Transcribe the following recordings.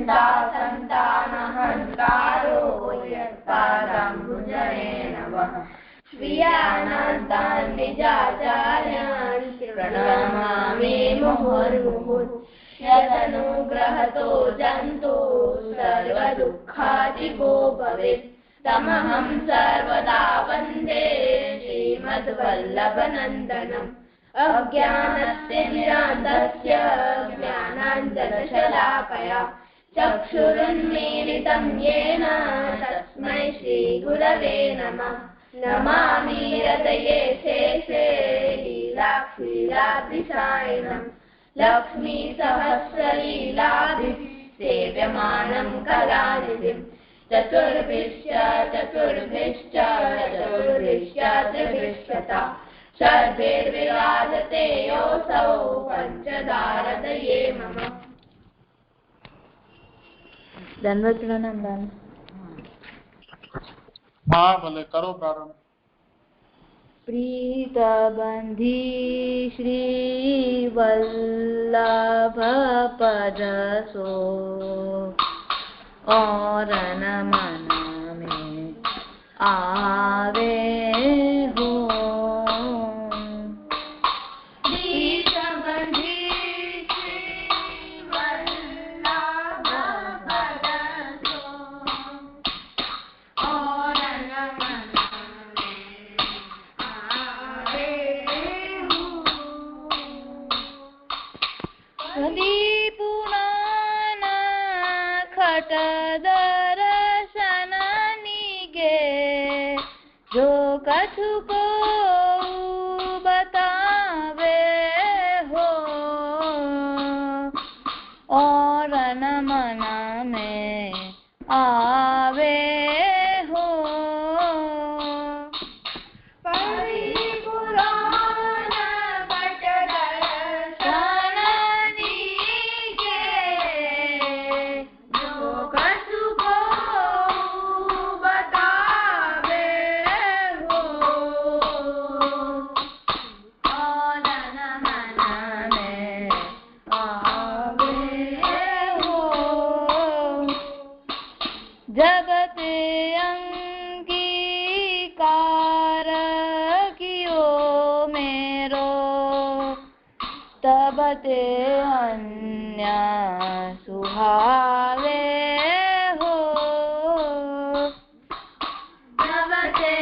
यन्ता सन्तानहन्तारो यत्पादाम्बुजनेन वः स्वीयानन्तान् निजाचार्यान् प्रणमामि मुहुर्मुहुः यदनुग्रहतो जन्तु सर्वदुःखातिको भवेत् तमहं सर्वदा वन्दे श्रीमद्वल्लभनन्दनम् अज्ञानस्य निरान्तस्य ज्ञानाञ्जनशलाकया चक्षुरुन्मीलितं येन तस्मै श्रीगुरवे नमः नमामि हृदये शेषे लीलाक्षीराब्धिसायिनम् लक्ष्मीसहस्रलीलाभिः सेव्यमानं कलानिधिम् चतुर्भिश्च त्रिभिश्च सर्वैर्विराजते योऽसौ पञ्चदारदये मम। दंडवत नाम दान। हाँ भले करो प्रारंभ। प्रीतबंधी श्री वल्लभ पदसो और मन में आवे हो दर्शननिगे जो कछु को बतावे हो और न मना में आवे हो तबते अन्य सुहावे हो तबते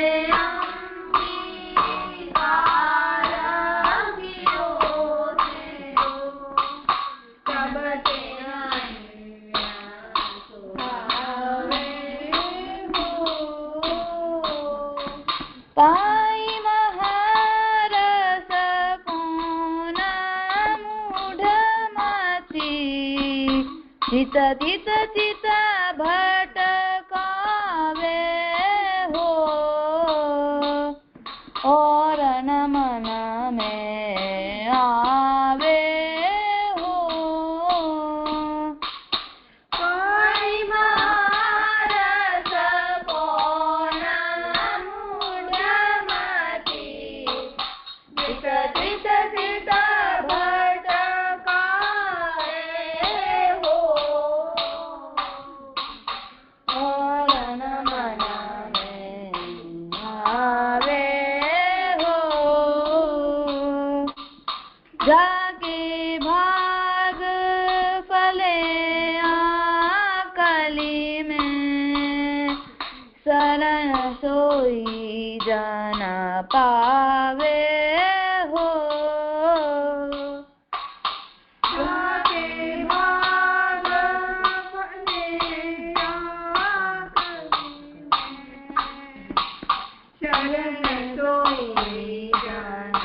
चित चित भटकावे हो और न मना में आवे हो कोई महारस को न मूढ़मति चित चित चित जाके भाग फले आकली में शरण सोई जाना पावे हो जाके भाग फले आकली में शरण सोई जाना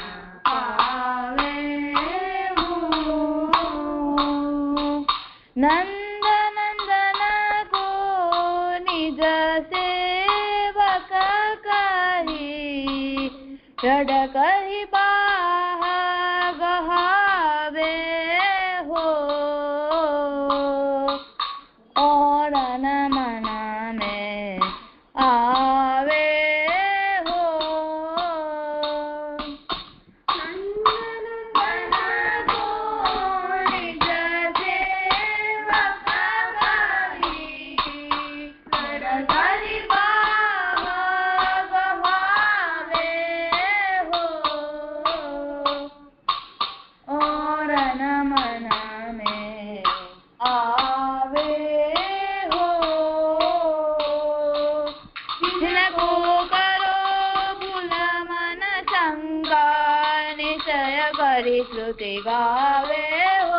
नंद नंदन को निज सेवक कही चढ़ कही बाह गहावे हो और न मना में आवे हो नंदन को निज सेवक निश्चय करी श्रुति गावे हो।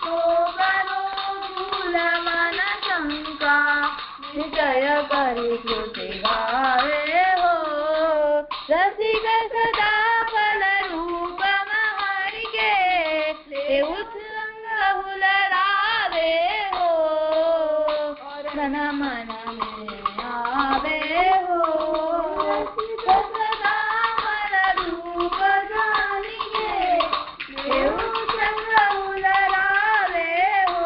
तो करो भूल मन शंका, निश्चय करी श्रुति गावे हो। रसिक सदा फल रूप महरि के, उत्संग हुलरावे हो। मन मन में आवे हो, सदा फल रूप जानी के, उत्संग हुलरावे हो।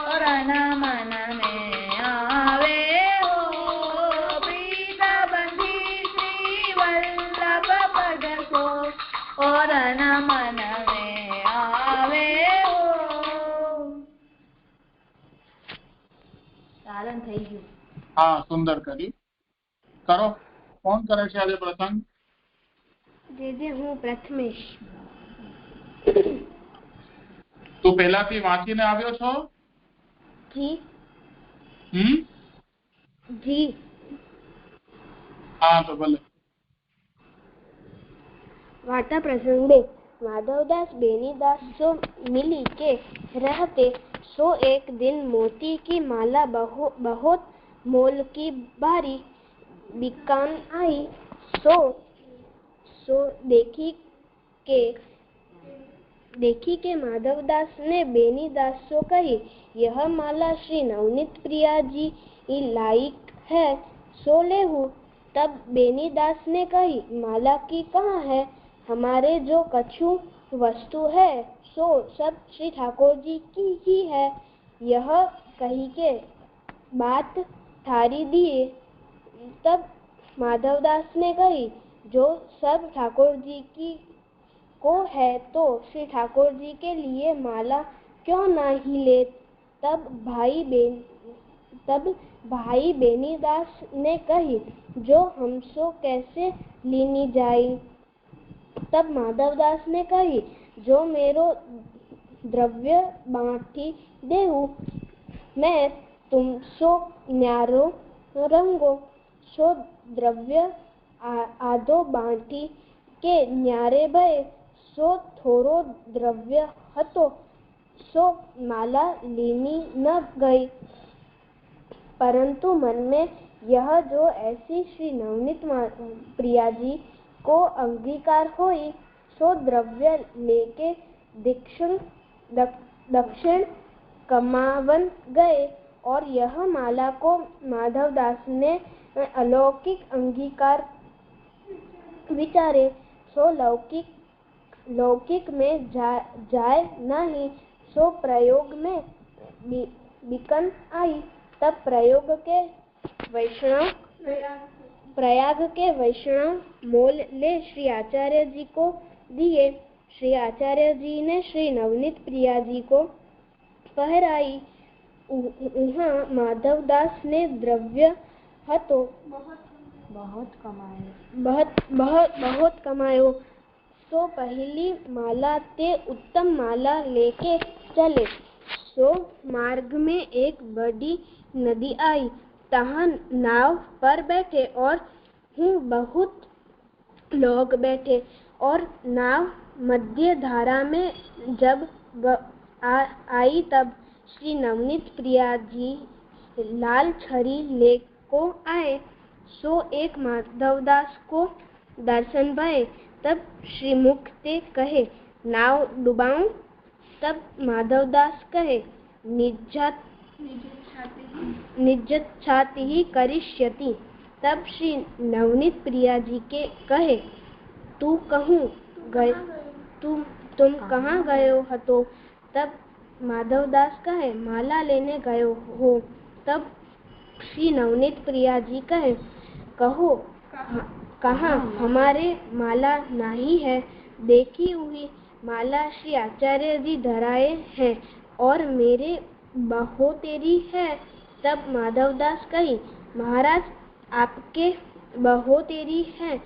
और मन में आवे हो, प्रीत बंधी श्री वल्लभ पद को। और मन में आवे हो। તારણ થઈ ગયું. હા, સુંદર કર્યું. કરો. કોણ કરે છે આજે પ્રસંગ? જે હું પ્રથમેશ. તું પહેલાથી વાંચીને આવ્યો છો? જી. જી. હા, તો ભલે. वार्ता प्रसंग 2। माधवदास बेनीदास सो मिली के रहते, सो एक दिन मोती की माला बहुत मोल की भारी बिकान आई। सो देखी के माधवदास ने बेनीदास सो कही, यह माला श्री नवनीत प्रिया जी लायक है, सो लेहू। तब बेनीदास ने कही, माला की कहाँ है? हमारे जो कछु वस्तु है सो सब श्री ठाकुर जी की ही है। यह कही के बात थारी दिए। तब माधवदास ने कही, जो सब ठाकुर जी की को है तो श्री ठाकुर जी के लिए माला क्यों नहीं ले? तब भाई बेनीदास ने कही, जो हमसो कैसे लीनी जाई? तब माधवदास ने कही, जो मेरो द्रव्य बांटी देहू, मैं तुमसो न्यारो रंगो। सो द्रव्य आधो बांटी के न्यारे भय, सो थोड़ो द्रव्य हतो, सो माला लीनी न गई। परंतु मन में यह जो ऐसी श्री नवनीत प्रिया जी को अंगीकार होई, सो द्रव्य लेके दक्षिण कमावन गए। और यह माला को माधवदास ने अलौकिक अंगीकार विचारे, सो लौकिक में जाए नहीं, सो प्रयोग में बिकन आई। तब प्रयाग के वैष्णव मोल ले श्री आचार्य जी को दिए। श्री आचार्य जी ने श्री नवनीत प्रिया जी को पहराई। उहाँ माधवदास ने द्रव्य हतो बहुत कमायो। सो पहली माला ते उत्तम माला लेके चले। सो मार्ग में एक बड़ी नदी आई, तहाँ नाव पर बैठे और बहुत लोग बैठे। और नाव मध्य धारा में जब आई, तब श्री नवनीत प्रिया जी लाल छड़ी ले को आए। सो एक माधवदास को दर्शन भये। तब श्री मुख ते कहे, नाव डुबाऊं? तब माधवदास कहे, निज्जच्छाति ही करिष्यति। तब श्री नवनीत प्रिया जी के कहे, तुम कहाँ गयो हतो? तब माधवदास कहे, माला लेने गयो हो। तब श्री नवनीत प्रिया जी कहे, कहो कहाँ? हमारे माला नहीं है। देखी हुई माला श्री आचार्य जी धराए हैं और मेरे बहोतेरी है। तब माधवदास कही, महाराज आपके बहोतेरी है,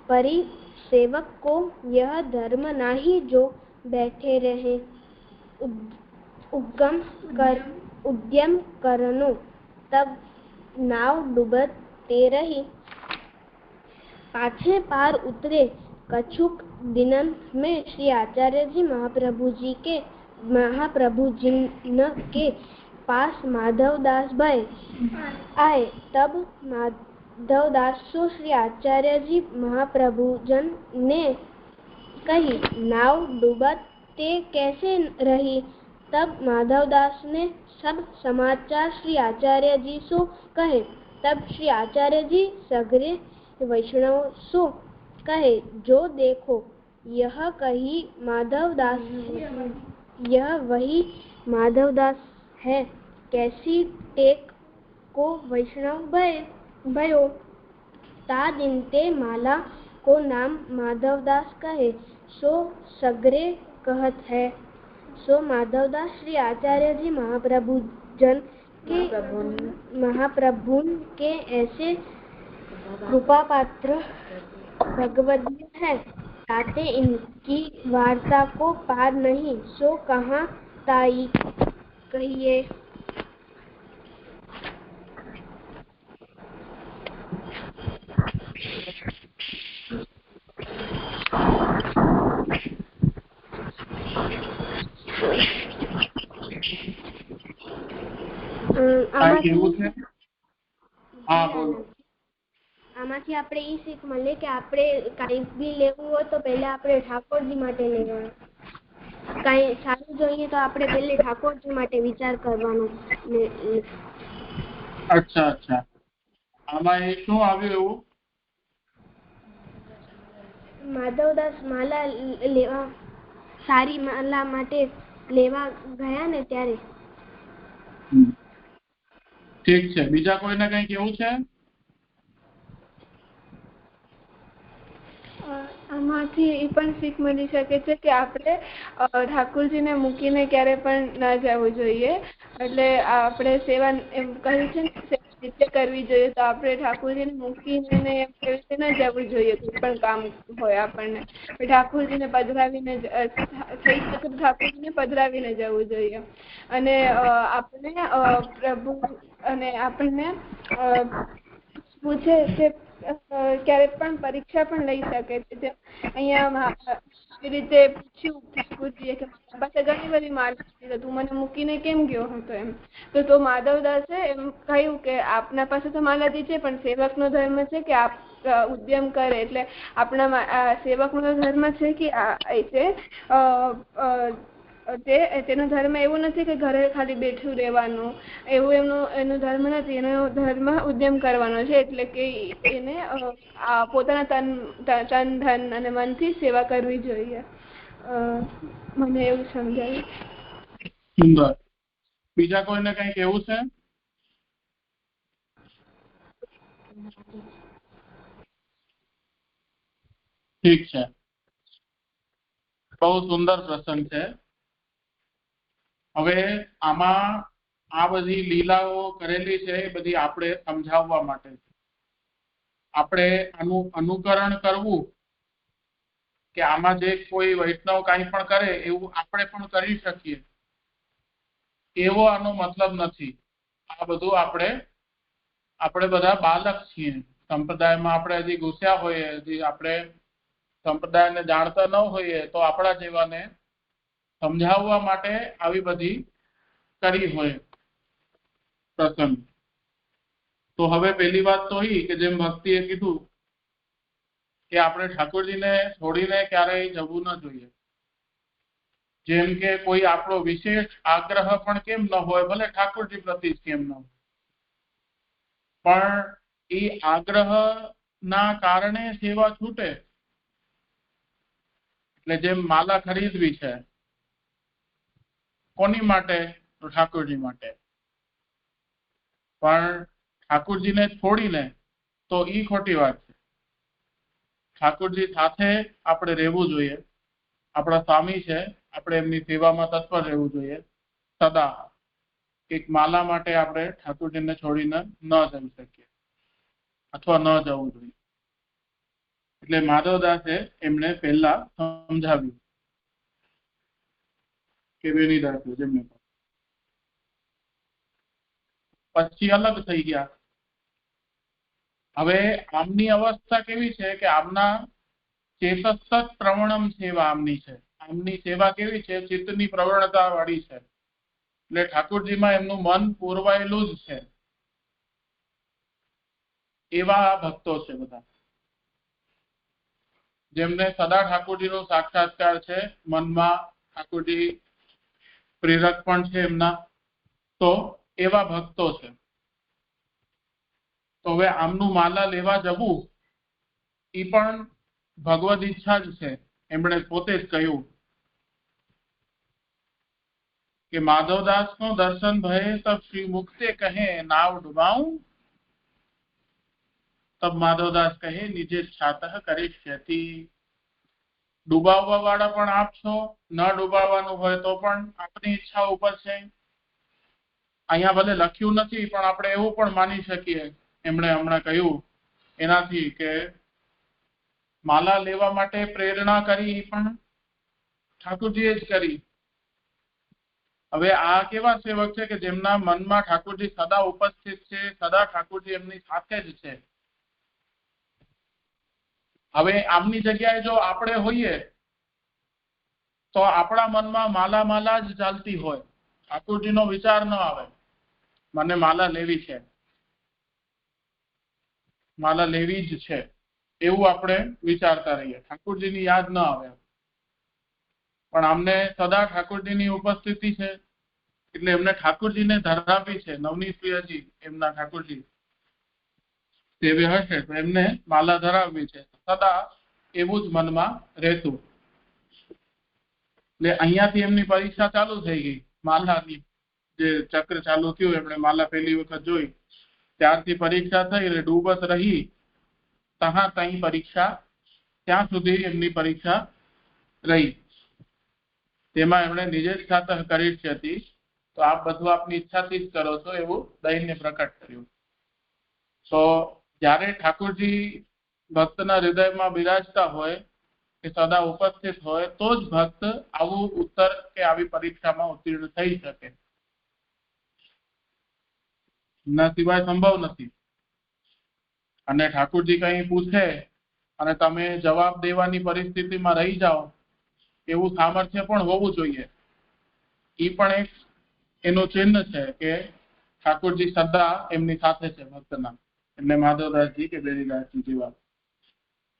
परी सेवक को यह धर्म नहीं जो बैठे रहे। उद्यम करनो। तब नाव डूबते रही। पाछे पार उतरे कछुक दिनन में श्री आचार्य जी महाप्रभु जी के पास माधवदास भाई आए। तब माधवदास को श्री आचार्य जी महाप्रभुजन ने कही, नाव डूबते कैसे रही। तब माधवदास ने सब समाचार श्री आचार्य जी सो कहे। तब श्री आचार्य जी सगरे वैष्णव सो कहे, जो देखो यह कही माधवदास, यह वही माधवदास है। कैसी टेक को वैष्णव भयो। ता दिन ते माला को नाम माधवदास कहे। सो सगरे कहत है। सो माधवदास श्री आचार्य जी महाप्रभुन के ऐसे कृपा पात्र भगवदीय है, ताते इनकी वार्ता को पार नहीं। सो कहाँ ताई कहिए। આમાંથી આપણે ઈ શીખ મળે કે આપણે કઈ બી લેવું હોય તો પહેલા આપણે ઠાકોરજી માટે લેવાનું. કઈ સારું જોઈએ તો આપણે પહેલે ઠાકોરજી માટે વિચાર કરવાનો. અચ્છા અચ્છા, આમાં એ શું આવ્યું એવું? માધવદાસ માલા લેવા, સારી માલા માટે લેવા ગયા ને ત્યારે. ઠીક છે, બીજા કોઈને કઈ કેવું છે? આમાંથી એ પણ શીખ મળી શકે છે કે આપણે ઠાકોરજીને મૂકીને ક્યારે પણ ના જવું જોઈએ. એટલે આપણે સેવા એમ કહ્યું છે ને રીતે કરવી જોઈએ, તો આપણે ઠાકોરજીને મૂકીને એવી રીતે ના જવું જોઈએ. કોઈ પણ કામ હોય આપણને ઠાકોરજીને પધરાવીને થઈ શકે તો ઠાકોરજીને પધરાવીને જવું જોઈએ. અને આપણે પ્રભુ અને આપણને પૂછે કે ક્યારેક પણ પરીક્ષા પણ લઈ શકે છે. અહીંયા એ રીતે પૂછ્યું ઠાકોરજીએ કે મારા પાસે ઘણી બધી માલા હતી, તું મને મૂકીને કેમ ગયો હતો એમ. તો માધવદાસે એમ કહ્યું કે આપના પાસે તો માલાજી છે, પણ સેવકનો ધર્મ છે કે આપ ઉદ્યમ કરે. એટલે આપણા સેવકનો ધર્મ છે કે તેનો ધર્મ એવું નથી કે ઘરે ખાલી બેઠું રહેવાનું, એવું એનો ધર્મ નથી. એનો ધર્મ ઉદ્યમ કરવાનો છે. એટલે કે એને પોતાના તન ધન અને મનથી સેવા કરવી જોઈએ. મને એવું સમજાયું. સુંદર. બીજા કોઈને કઈ કેવું છે? ઠીક છે, બહુ સુંદર પ્રસંગ છે. હવે આમાં આ બધી લીલાઓ કરેલી છે એ બધી આપણે સમજાવવા માટે, આપણે આનું અનુકરણ કરવું કે આમાં જે કોઈ વૈષ્ણવ કાંઈ પણ કરે એવું આપણે પણ કરી શકીએ, એવો આનો મતલબ નથી. આ બધું આપણે બધા બાલક છીએ. સંપ્રદાયમાં આપણે હજી ઘૂસ્યા હોઈએ, હજી આપણે સંપ્રદાયને જાણતા ન હોઈએ, તો આપણા જેવાને સમજાવવા માટે આવી બધી કરી હોય પ્રસંગ. તો હવે પહેલી વાત તો એ કે જેમ ભક્તિએ કીધું કે આપણે ઠાકોરજીને છોડીને ક્યારેય જવું ન જોઈએ. જેમ કે કોઈ આપણો વિશેષ આગ્રહ પણ કેમ ન હોય, ભલે ઠાકોરજી પ્રતિ કેમ ન હોય, પણ એ આગ્રહ ના કારણે સેવા છૂટે. એટલે જેમ માલા ખરીદવી છે, કોની માટે? તો ઠાકોરજી માટે. પણ ઠાકોરજીને છોડીને તો ઈ ખોટી વાત છે. ઠાકોરજી સાથે આપણે રહેવું જોઈએ. આપણા સ્વામી છે, આપણે એમની સેવામાં તત્પર રહેવું જોઈએ સદા. એક માલા માટે આપણે ઠાકોરજીને છોડીને ન જઈ શકીએ અથવા ન જવું જોઈએ. એટલે માધવદાસે એમને પહેલા સમજાવ્યું કે વેણીદાસે જેમને પછી અલગ થઈ ગયા. હવે આમની અવસ્થા કેવી છે કે આમના ચેતસ્તત પ્રવણમ સેવા આમની છે. આમની સેવા કેવી છે? ચિત્તની પ્રવણતા વાળી છે. એટલે ઠાકોરજીમાં એમનું મન પૂરવાયેલું જ છે. એવા ભક્તો છે બધા, જેમને સદા ઠાકોરજીનો સાક્ષાત્કાર છે, મનમાં ઠાકોરજી પ્રેરક પણ છે એમના, તો એવા ભક્તો છે. તો હવે આમનું માલા લેવા જવું એ પણ ભગવદ ઈચ્છા જ છે. એમણે પોતે જ કહ્યું કે માધવદાસ નો દર્શન ભય તબ શ્રી મુક્તે કહે નાવ ડુબાઉં, તબ માધવદાસ કહે નિજે છાતઃ કરિષ્યતિ. ડૂબાવવા વાળા પણ આપ છો, ન ડૂબાવવાનું હોય તો પણ આપની ઈચ્છા ઉપર છે. અહીંયા ભલે લખ્યું નથી પણ આપણે એવું પણ માની શકીએ, એમણે હમણાં કહ્યું એનાથી, કે માલા લેવા માટે પ્રેરણા કરી પણ ઠાકોરજીએ જ કરી. હવે આ કેવા સેવક છે કે જેમના મનમાં ઠાકોરજી સદા ઉપસ્થિત છે, સદા ઠાકોરજી એમની સાથે જ છે. હવે આમની જગ્યાએ જો આપણે હોઈએ તો આપણા મનમાં માલા માલા જ ચાલતી હોય, ઠાકોરજીનો વિચાર ન આવે મને માલા લેવી છે, માલા લેવી જ છે, એવું આપણે વિચારતા રહીએ, ઠાકોરજીની યાદ ન આવે. પણ આમને સદા ઠાકોરજીની ઉપસ્થિતિ છે એટલે એમને ઠાકોરજીને ધરાવી છે. નવનીત પ્રિયાજી એમના ઠાકોરજી સેવ્ય હશે તો એમને માલા ધરાવવી છે, સદા એવું જ મનમાં રહેતું. એટલે અહીંયાથી એમની પરીક્ષા ચાલુ થઈ ગઈ. માલાની જે ચક્ર ચાલુ થયું, એમણે માલા પહેલી વખત જોઈ ત્યારથી પરીક્ષા થઈ. એટલે ડૂબત રહી તહી પરીક્ષા, ત્યાં સુધી એમની પરીક્ષા રહી. તેમાં એમણે નિજે છાતઃ કરિષ્યતિ, તો આપ બધું આપની ઈચ્છાથી જ કરો છો એવું દૈન્ય પ્રકટ કર્યું. તો જ્યારે ઠાકોરજી ભક્તના હૃદયમાં બિરાજતા હોય, કે સદા ઉપસ્થિત હોય, તો જ ભક્ત આવું ઉત્તર કે આવી પરીક્ષામાં ઉત્તીર્ણ થઈ શકે. ના સિવાય સંભવ નથી. અને ઠાકોરજી કંઈ પૂછે અને તમે જવાબ દેવાની પરિસ્થિતિમાં રહી જાઓ, એવું સામર્થ્ય પણ હોવું જોઈએ. એ પણ એક એનું ચિહ્ન છે કે ઠાકોરજી સદા એમની સાથે છે ભક્તના. એટલે માધવદાસજી કે બેરીદાસજી જેવા.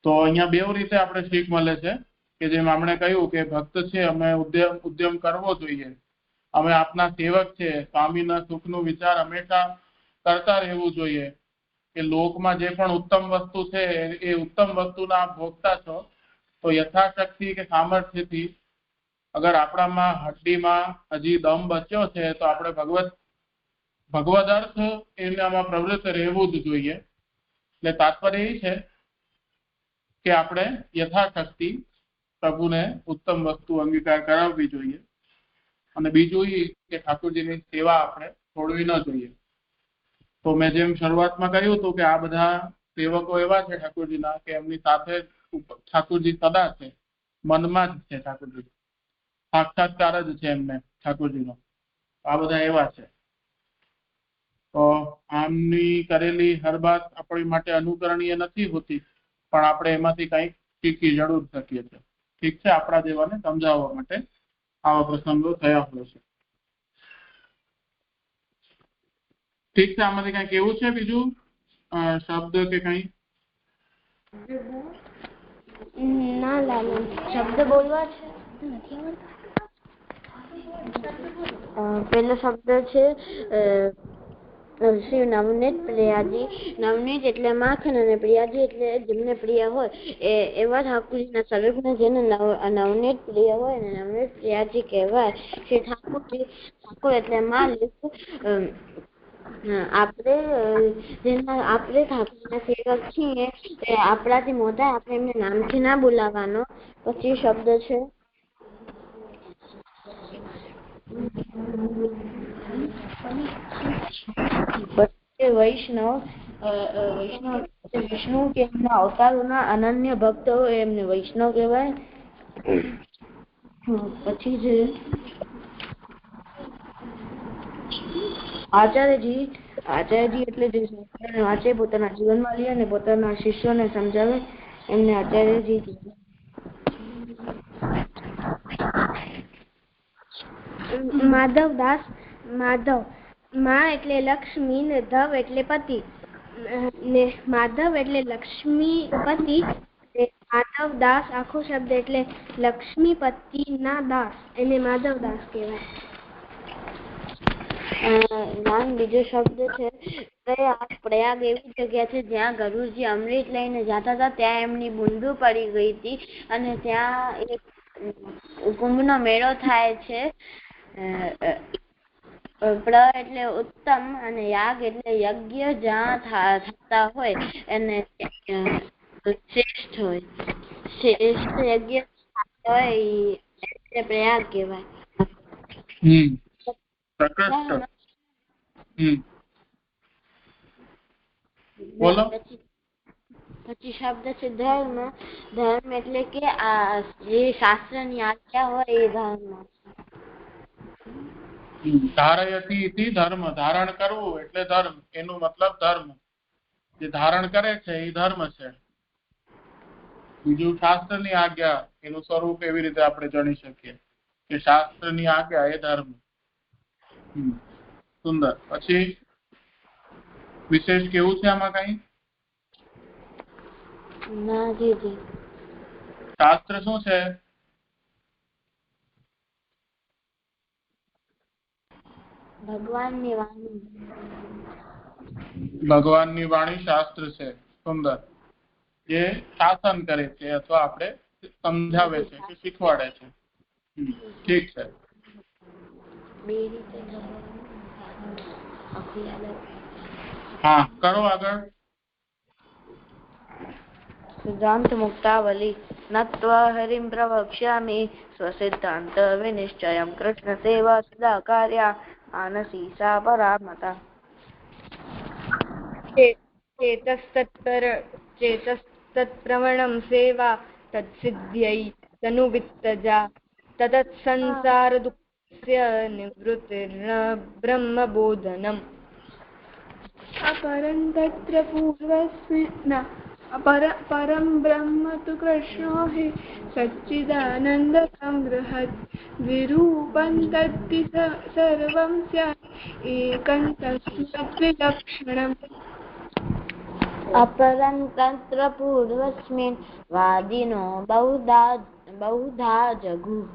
તો અહીંયા બે રીતે આપણે શીખ મળે છે કે જેમ આપણે કહ્યું કે ભક્ત છે, અમે ઉદ્યમ કરવો જોઈએ, અમે આપના સેવક છે, સ્વામીના સુખનું વિચાર હંમેશા કરતા રહેવું જોઈએ, કે લોકમાં જે પણ ઉત્તમ વસ્તુ છે એ ઉત્તમ વસ્તુના ભોગતા છો, તો યથાશક્તિ કે સામર્થ્યથી અગર આપણામાં હડ્ડીમાં હજી દમ બચ્યો છે તો આપણે ભગવદ અર્થ એનામાં પ્રવૃત્ત રહેવું જ જોઈએ. એટલે તાત્પર્ય એ છે કે આપણે યથાશક્તિ પ્રભુને ઉત્તમ વસ્તુ અંગીકાર કરાવવી જોઈએ. અને બીજું એ કે ઠાકોરજીની સેવા આપણે છોડવી ન જોઈએ. તો મેં જેમ શરૂઆતમાં કહ્યું હતું કે આ બધા સેવકો એવા છે ઠાકોરજીના કે એમની સાથે ઠાકોરજી સદા છે, મનમાં જ છે ઠાકોરજી, સાક્ષાત્કાર જ છે એમને ઠાકોરજીનો. આ બધા એવા છે. તો આમની કરેલી હર વાત આપણી માટે અનુકરણીય નથી હોતી, પણ આપણે એમાંથી કંઈક શીખી જરૂર શકીએ છીએ. ઠીક છે, આપણા જેવાને સમજાવવા માટે આવા પ્રસંગો થયા હોય છે. ઠીક છે, આમાંથી કંઈક એવું છે બીજું શબ્દ કે કંઈ? ના લાલન, શબ્દ બોલવા છે. પહેલો શબ્દ છે શ્રી નવનીત પ્રિયાજી. નવનીત એટલે માખણ અને પ્રિયાજી એટલે જેમને પ્રિય હોય એવા ઠાકોરજીના સ્વરૂપને જેને નવનીત પ્રિય હોય ને નવનીત પ્રિયાજી કહેવાય. શ્રી ઠાકોરજી, ઠાકોર એટલે માલિક. આપણે ઠાકોરના સેવક છીએ, આપણાથી મોટા, આપણે એમને નામથી ના બોલાવાનો. પછી શબ્દ છે વૈષ્ણવ. વિષ્ણુ કે એમના અવતારોના અનન્ય ભક્ત હોય એમને વૈષ્ણવ કહેવાય. પછી છે આચાર્યજી. આચાર્યજી એટલે જે વાંચે, પોતાના જીવનમાં લે અને પોતાના શિષ્યોને સમજાવે એમને આચાર્યજી કહેવાય. માધવદાસ. માધવ માં એટલે લક્ષ્મી ને ધવ એટલે પતિ ને માધવ એટલે લક્ષ્મીપતિ ને માધવદાસ આખો શબ્દ એટલે લક્ષ્મીપતિ ના દાસ, એને માધવદાસ કહેવાય. બીજો શબ્દ છે પ્રયાગ એવી જગ્યા છે જ્યાં ગુરુજી અમૃત લઈને જતા હતા. ત્યાં એમની બુંદુ પડી ગઈ હતી અને ત્યાં એક કુંભનો મેળો થાય છે. પ્ર એટલે ઉત્તમ અને યાગ એટલે યજ્ઞ જ્યાં થતા હોય એને શ્રેષ્ઠ હોય. શ્રેષ્ઠ યજ્ઞ હોય એટલે પ્રયાગ કહેવાય. પછી શબ્દ છે ધર્મ. ધર્મ એટલે કે જે શાસ્ત્રની આજ્ઞા હોય એ ધર્મ. ધારયતિ ધર્મ, ધારણ કરવું એટલે ધર્મ. એનો મતલબ ધર્મ જે ધારણ કરે છે એ ધર્મ છે. બીજું શાસ્ત્રની આજ્ઞા, એનું સ્વરૂપ એવી રીતે આપણે જાણી શકીએ કે શાસ્ત્રની આજ્ઞા એ ધર્મ. સુંદર. પછી વિશેષ કેવું છે આમાં કઈ? શાસ્ત્ર શું છે? ભગવાનની વાણી. ભગવાનની વાણી શાસ્ત્ર છે. સુંદર. જે શાસન કરે છે અથવા આપણે સમજાવે છે કે શીખવાડે છે. ઠીક છે. હા, કરો આગળ. સિદ્ધાંત મુક્તાવલી. નત્વા હરિમ પ્રવક્ષ્યામિ સ્વસિદ્ધાંત વિનિશ્ચયમ કૃષ્ણ સેવા સદા કાર્યા માનસી સા પરામતા. ચેતસ્તત્પ્રવણમ સેવા તત્સિદ્ધ્यै તનુવિત્તજા તત્સંસાર દુઃખસ્ય નિવૃત્તિર્ન બ્રહ્મબોધનમ. अपरं तत्र पूर्वस्मिन् परं ब्रह्म तु कृष्णो हि सच्चिदानन्दसंग्रहत् विरूपं तद्धि सर्वं स्यात् एकं तस्मद्विलक्षणम्. अपरं तत्र पूर्वस्मिन् वादिनो बहुधा जगुः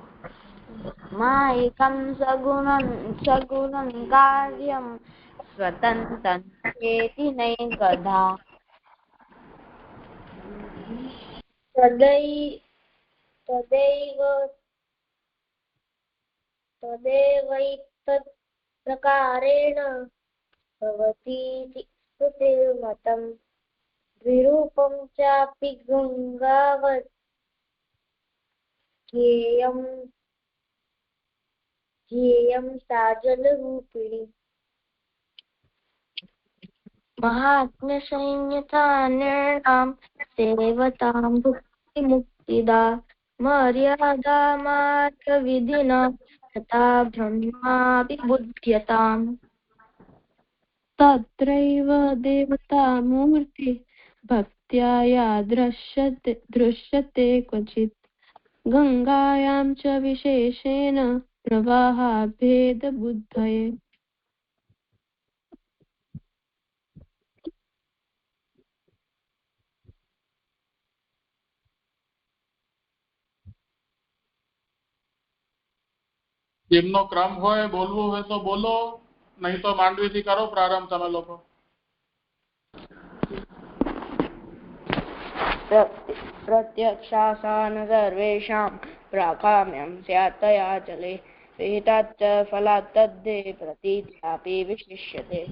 मायिकं सगुणं कार्यं स्वतन्त्रं चेति नैकधा. तदैवैतत्प्रकारेण भवतीति श्रुतिर्मतम्. विरूपं चापि गङ्गावत् ध्येयं साजलरूपिणी. महात्म्यसंयता नृणां सेवतां भुक्तिमुक्तिदा मर्यादा मार्गविधिना तथा ब्रह्माभिबुध्यताम्. तत्रैव देवतामूर्ति भक्त्या या दृश्यते क्वचित् गंगायां च विशेषेण प्रवाहाभेदबुद्धये. જેમનો ક્રમ હોય બોલવું હોય તો બોલો, નહીં તો માંડવીથી કરો પ્રારંભ તમે લોકો. प्रत्यक्षासान सर्वेषां प्राकाम्यं स्यात् तया जले विहिताच्च फलात् तद्धे प्रतीत्यापि विशिष्यते.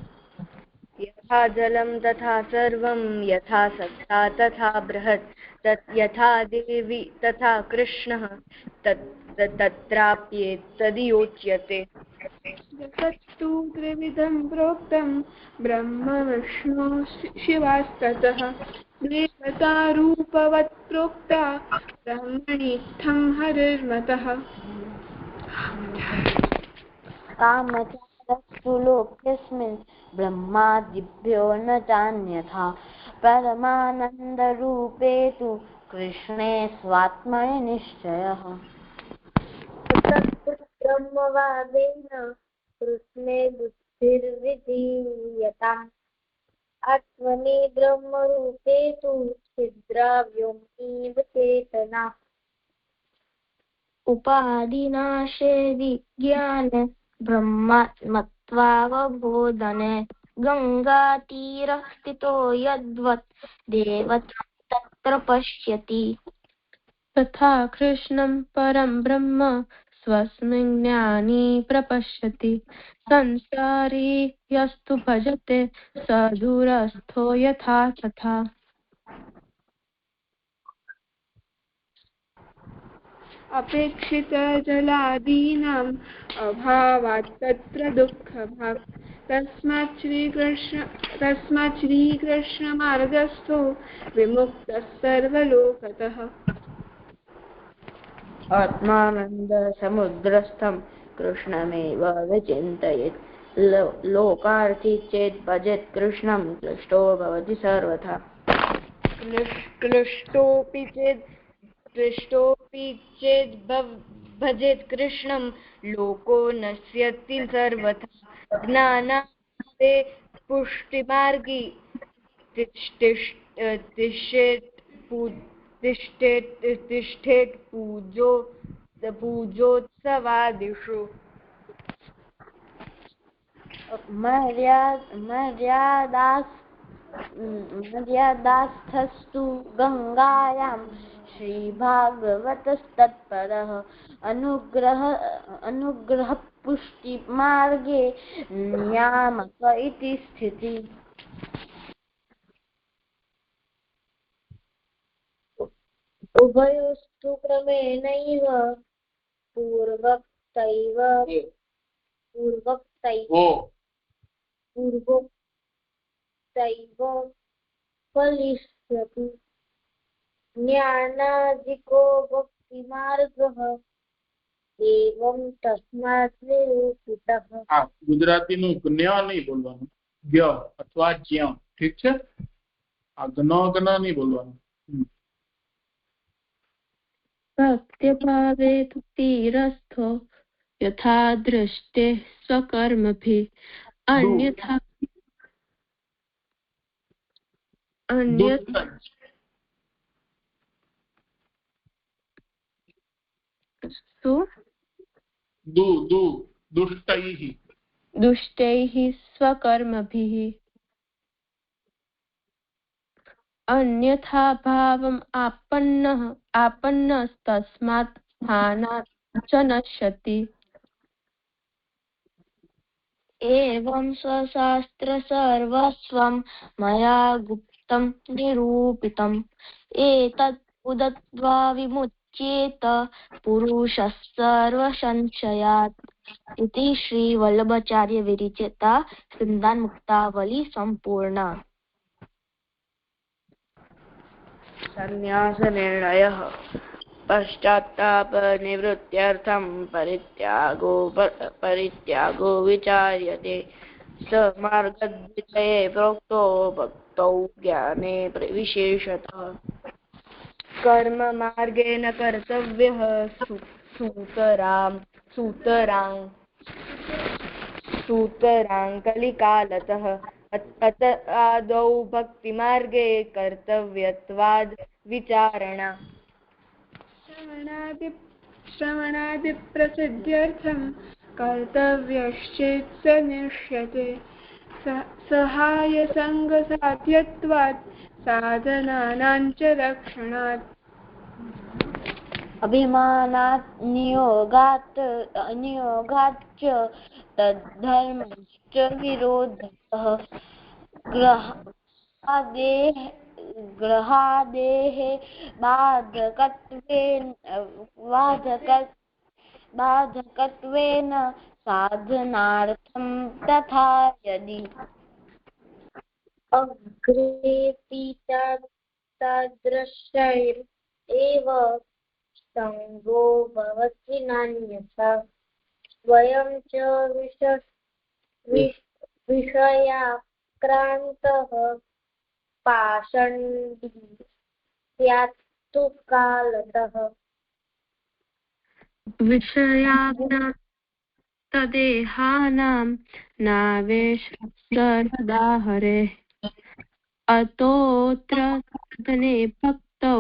यथा जलं तथा सर्वं यथा सत्ता तथा बृहत् यथा देवी तथा कृष्णः तत्राप्येतद्योच्यते. तत्तु त्रिविधं प्रोक्तं ब्रह्म विष्णु शिवास्ततः देवतारूपवत् प्रोक्ता ब्रह्मणीत्थं हरिर्मतः. कामचारस्तु लोकेऽस्मिन् ब्रह्मादिभ्यो न चान्यथा परमानन्दरूपे तु कृष्णे स्वात्मनि निश्चयः. ब्रह्मवादेन कृष्णे बुद्धिर्विधीयताम् आत्मनि ब्रह्मरूपे तु छिद्राव्योमैव चेतना उपाधिनाशे विज्ञान ब्रह्मात्मत्वावबोधने गंगातीरः स्थितो यद्वत् देवता तत्र पश्यति तथा कृष्णं परं ब्रह्म स्वस्मिन् ज्ञानी प्रपश्यति संसारी यस्तु भजते स दूरस्थो यथा तथा अपेक्षित जलादीनाम् अभावात् तत्र दुःखभाग् तस्मात् श्रीकृष्णमार्गस्थो विमुक्तः सर्वलोकतः आत्मानन्दसमुद्रस्थं कृष्णमेव विचिन्तयेत् लोकार्थी चेत् भजेत् कृष्णं क्लिष्टो भवति सर्वथा क्लिष्टोऽपि चेत् भजेत् कृष्णं लोको नश्यति सर्वथा ज्ञानाते पुष्टिमार्गी तिष्ठेत् पूजोत्सवादिषु मर्यादास्थस्तु गंगायां श्रीभागवतस्तत्परः अनुग्रह पुष्टिमार्गे नियामक इति स्थितिः उभयोस्तु क्रमेणैव पूर्वोक्तैव फलिष्यति ज्ञानाधिको भक्तिमार्गः एवं तस्मात् निरूपितः गुजराती નું જ્ઞ નહીં બોલવાનું જ્ઞ અથવા જ્ઞ ઠીક છે આ જ્ઞ નહીં બોલવાનું भक्त्यभावे तु तीरस्थो यथा दृष्टे स्वकर्मभिः अन्यथा दुष्टैः स्वकर्मभिः अन्यथा भावम् आपन्नस्तस्मात् स्थानात् च नश्यति एवं स्वशास्त्र सर्वस्वं मया गुप्तं निरूपितम् एतत् उदत्वा विमुच्येत पुरुषः सर्वसंशयात् इति श्री वल्लभाचार्य विरचिता सिद्धान्त मुक्तावली संपूर्णा संन्यास निर्णयः पश्चात्ताप निवृत्त्यर्थं परित्यागो विचार्यते स मार्गद्वितये प्रोक्तो भक्तौ ज्ञाने विशेषतः कर्म मार्गेण कर्तव्यः सूतरां कलिकालतः अत आदौ भक्तिमार्गे कर्तव्यत्वाद् विचारणा श्रवणादिप्रसिद्ध्यर्थं कर्तव्यश्चेत् स निश्यते सहायसङ्गसाध्यत्वात् साधनानां च रक्षणात् अभिमानात् नियोगात् च तद्धर्मश्च विरोधः ग्रहादेः बाधकत्वेन साधनार्थं तथा यदि अग्रेऽपि तादृशैरेव संगो भवति नान्यथा स्वयं च विषयाक्रान्तः पाषण्डी स्यात्तु कालतः तदेहानां नावेशदाहरे अतोऽत्र साधने भक्तौ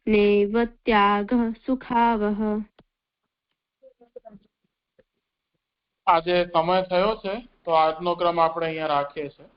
नैव त्यागः सुखावह। આજે સમય થયો છે તો આજનો ક્રમ આપણે અહીંયા રાખીએ છીએ।